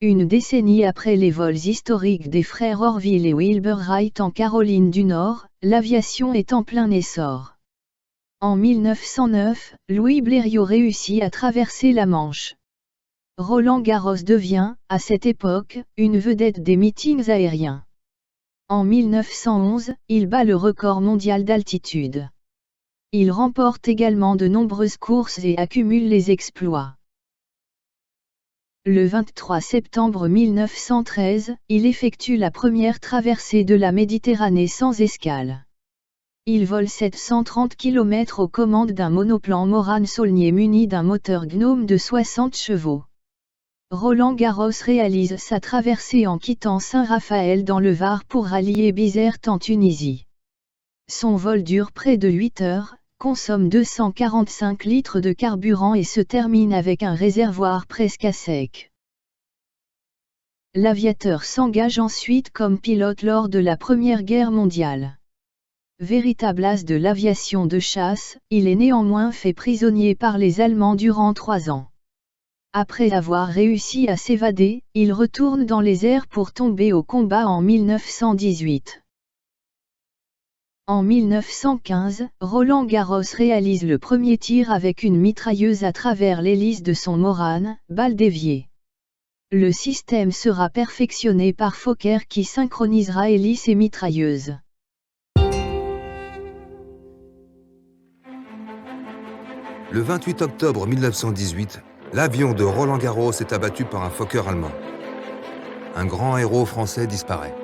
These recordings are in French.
Une décennie après les vols historiques des frères Orville et Wilbur Wright en Caroline du Nord, l'aviation est en plein essor. En 1909, Louis Blériot réussit à traverser la Manche. Roland Garros devient, à cette époque, une vedette des meetings aériens. En 1911, il bat le record mondial d'altitude. Il remporte également de nombreuses courses et accumule les exploits. Le 23 septembre 1913, il effectue la première traversée de la Méditerranée sans escale. Il vole 730 km aux commandes d'un monoplan Morane-Saulnier muni d'un moteur Gnome de 60 chevaux. Roland Garros réalise sa traversée en quittant Saint-Raphaël dans le Var pour rallier Bizerte en Tunisie. Son vol dure près de 8 heures, consomme 245 litres de carburant et se termine avec un réservoir presque à sec. L'aviateur s'engage ensuite comme pilote lors de la Première Guerre mondiale. Véritable as de l'aviation de chasse, il est néanmoins fait prisonnier par les Allemands durant 3 ans. Après avoir réussi à s'évader, il retourne dans les airs pour tomber au combat en 1918. En 1915, Roland Garros réalise le premier tir avec une mitrailleuse à travers l'hélice de son Morane, balle déviée. Le système sera perfectionné par Fokker qui synchronisera hélice et mitrailleuse. Le 28 octobre 1918, l'avion de Roland Garros est abattu par un Fokker allemand. Un grand héros français disparaît.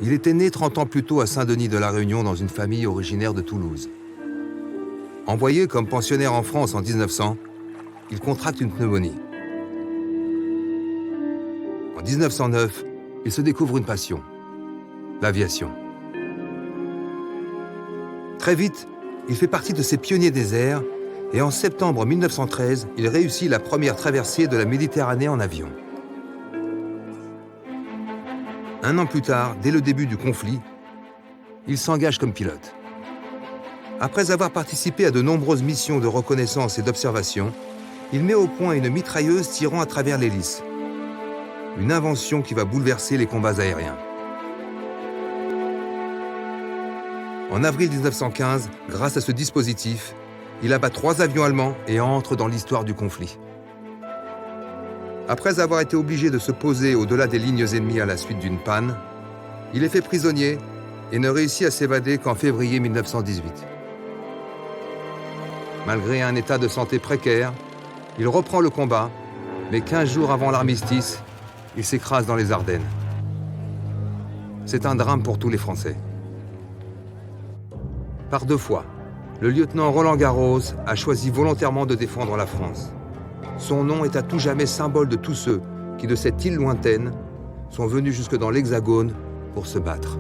Il était né 30 ans plus tôt à Saint-Denis de la Réunion dans une famille originaire de Toulouse. Envoyé comme pensionnaire en France en 1900, il contracte une pneumonie. En 1909, il se découvre une passion, l'aviation. Très vite, il fait partie de ces pionniers des airs et en septembre 1913, il réussit la première traversée de la Méditerranée en avion. Un an plus tard, dès le début du conflit, il s'engage comme pilote. Après avoir participé à de nombreuses missions de reconnaissance et d'observation, il met au point une mitrailleuse tirant à travers l'hélice. Une invention qui va bouleverser les combats aériens. En avril 1915, grâce à ce dispositif, il abat 3 avions allemands et entre dans l'histoire du conflit. Après avoir été obligé de se poser au-delà des lignes ennemies à la suite d'une panne, il est fait prisonnier et ne réussit à s'évader qu'en février 1918. Malgré un état de santé précaire, il reprend le combat, mais 15 jours avant l'armistice, il s'écrase dans les Ardennes. C'est un drame pour tous les Français. Par 2 fois, le lieutenant Roland Garros a choisi volontairement de défendre la France. Son nom est à tout jamais symbole de tous ceux qui, de cette île lointaine, sont venus jusque dans l'Hexagone pour se battre.